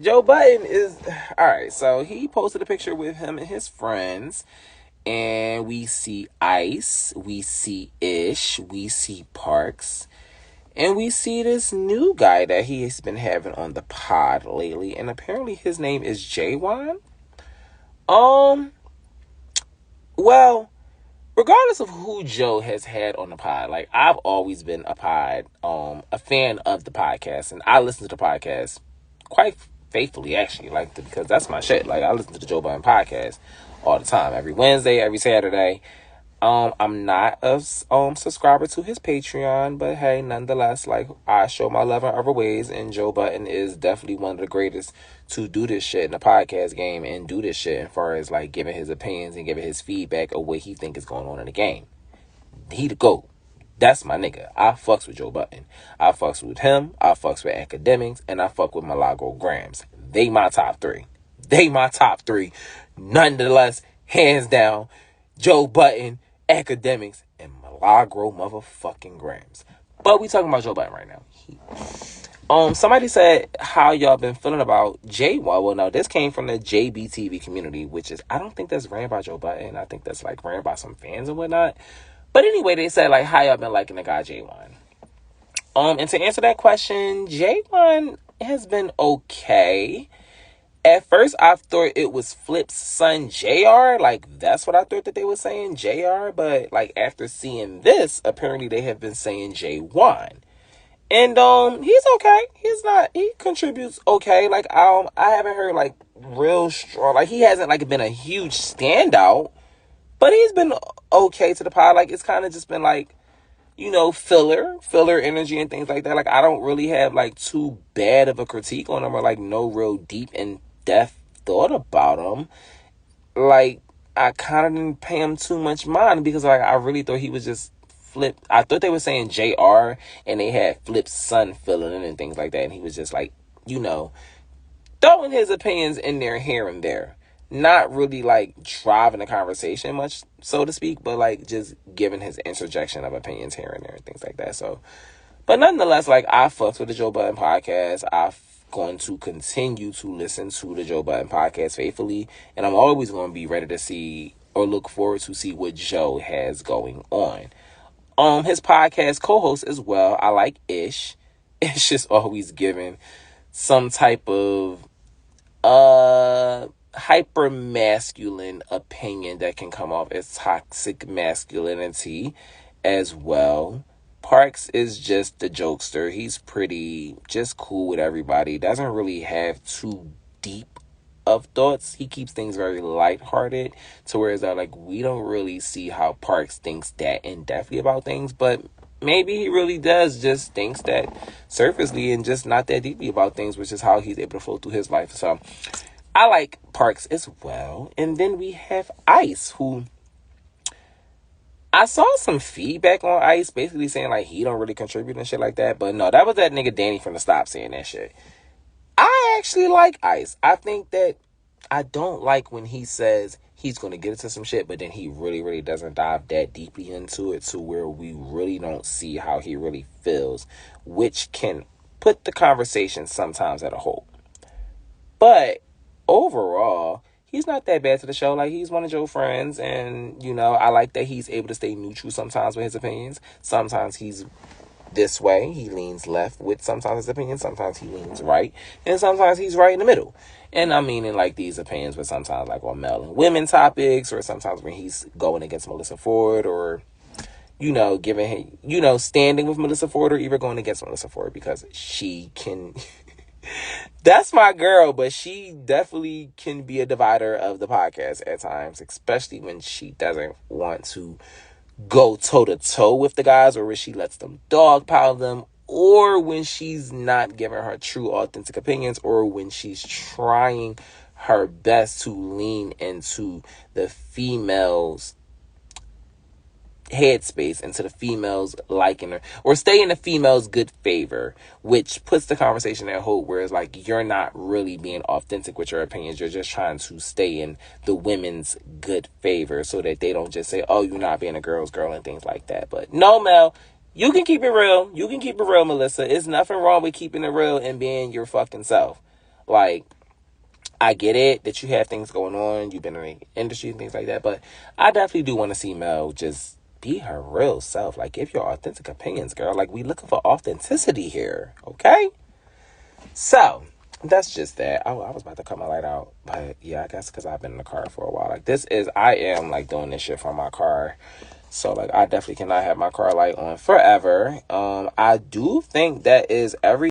Joe Budden is all right. So he posted a picture with him and his friends, and we see Ice, we see Ish, we see Parks, and we see this new guy that he has been having on the pod lately, and apparently his name is Jaywan. Um, well, regardless of who Joe has had on the pod, like I've always been a fan of the podcast, and I listen to the podcast quite faithfully, actually, like because that's my shit. Like I listen to the Joe Budden podcast all the time, every Wednesday, every Saturday. I'm not a subscriber to his Patreon, but hey, nonetheless, like I show my love in other ways, and Joe Budden is definitely one of the greatest to do this shit in the podcast game and do this shit as far as like giving his opinions and giving his feedback of what he think is going on in the game. He the GOAT. That's my nigga. I fucks with Joe Budden. I fucks with him. I fucks with academics, and I fuck with Milagro Grams. They my top three. They my top three. Nonetheless, hands down, Joe Budden, academics, and Milagro motherfucking Grams. But we talking about Joe Budden right now. Somebody said how y'all been feeling about J1. Well, no, this came from the JBTV community, which is I don't think that's ran by Joe Budden. I think that's like ran by some fans and whatnot. But anyway, they said like how y'all been liking the guy J1. And to answer that question, J1 has been okay. At first, I thought it was Flip's son, JR. Like, that's what I thought that they were saying, JR. But, like, after seeing this, apparently they have been saying J1. And, he's okay. He contributes okay. Like, I haven't heard, like, real strong. Like, he hasn't, like, been a huge standout. But he's been okay to the pod. Like, it's kind of just been, like, filler energy and things like that. Like, I don't really have, like, too bad of a critique on him or, like, no real deep and depth thought about him. Like, I kind of didn't pay him too much mind because, like, I really thought he was just Flip. I thought they were saying JR and they had Flip's son filling in and things like that. And he was just, like, throwing his opinions in there here and there. Not really, like, driving the conversation much, so to speak, but, like, just giving his interjection of opinions here and there and things like that. So, but nonetheless, like, I fucks with the Joe Budden podcast. I'm going to continue to listen to the Joe Budden podcast faithfully, and I'm always going to be ready to see or look forward to see what Joe has going on. His podcast co-host as well, I like Ish. Ish is always giving some type of hyper masculine opinion that can come off as toxic masculinity as well. Parks is just the jokester. He's pretty just cool with everybody. Doesn't really have too deep of thoughts. He keeps things very lighthearted to where it's like we don't really see how Parks thinks that in-depthly about things, but maybe he really does just thinks that surfacely and just not that deeply about things, which is how he's able to flow through his life. So I like Parks as well. And then we have Ice, who I saw some feedback on Ice basically saying like he don't really contribute and shit like that. But no, that was that nigga Danny from the Stop saying that shit. I actually like Ice. I think that I don't like when he says he's going to get into some shit, but then he really, really doesn't dive that deeply into it to where we really don't see how he really feels, which can put the conversation sometimes at a halt. But overall, he's not that bad to the show. Like, he's one of Joe's friends, and, I like that he's able to stay neutral sometimes with his opinions. Sometimes he's this way. He leans left with sometimes his opinions. Sometimes he leans right. And sometimes he's right in the middle. And I mean in, like, these opinions, but sometimes, like, on male and women topics, or sometimes when he's going against Melissa Ford, or, giving him, standing with Melissa Ford, or even going against Melissa Ford, because she can... That's my girl, but she definitely can be a divider of the podcast at times, especially when she doesn't want to go toe-to-toe with the guys, or when she lets them dogpile them, or when she's not giving her true, authentic opinions, or when she's trying her best to lean into the females' headspace, into the females liking her, or stay in the females' good favor, which puts the conversation at hold, where it's like you're not really being authentic with your opinions. You're just trying to stay in the women's good favor so that they don't just say, oh, you're not being a girl's girl and things like that. But no, Mel, you can keep it real. You can keep it real, Melissa. It's nothing wrong with keeping it real and being your fucking self. Like, I get it that you have things going on. You've been in the industry and things like that. But I definitely do want to see Mel just be her real self. Like, give your authentic opinions, girl. Like, we looking for authenticity here. Okay? So, that's just that. I was about to cut my light out. But, yeah, I guess because I've been in the car for a while. Like, I am, like, doing this shit from my car. So, like, I definitely cannot have my car light on forever. I do think that is every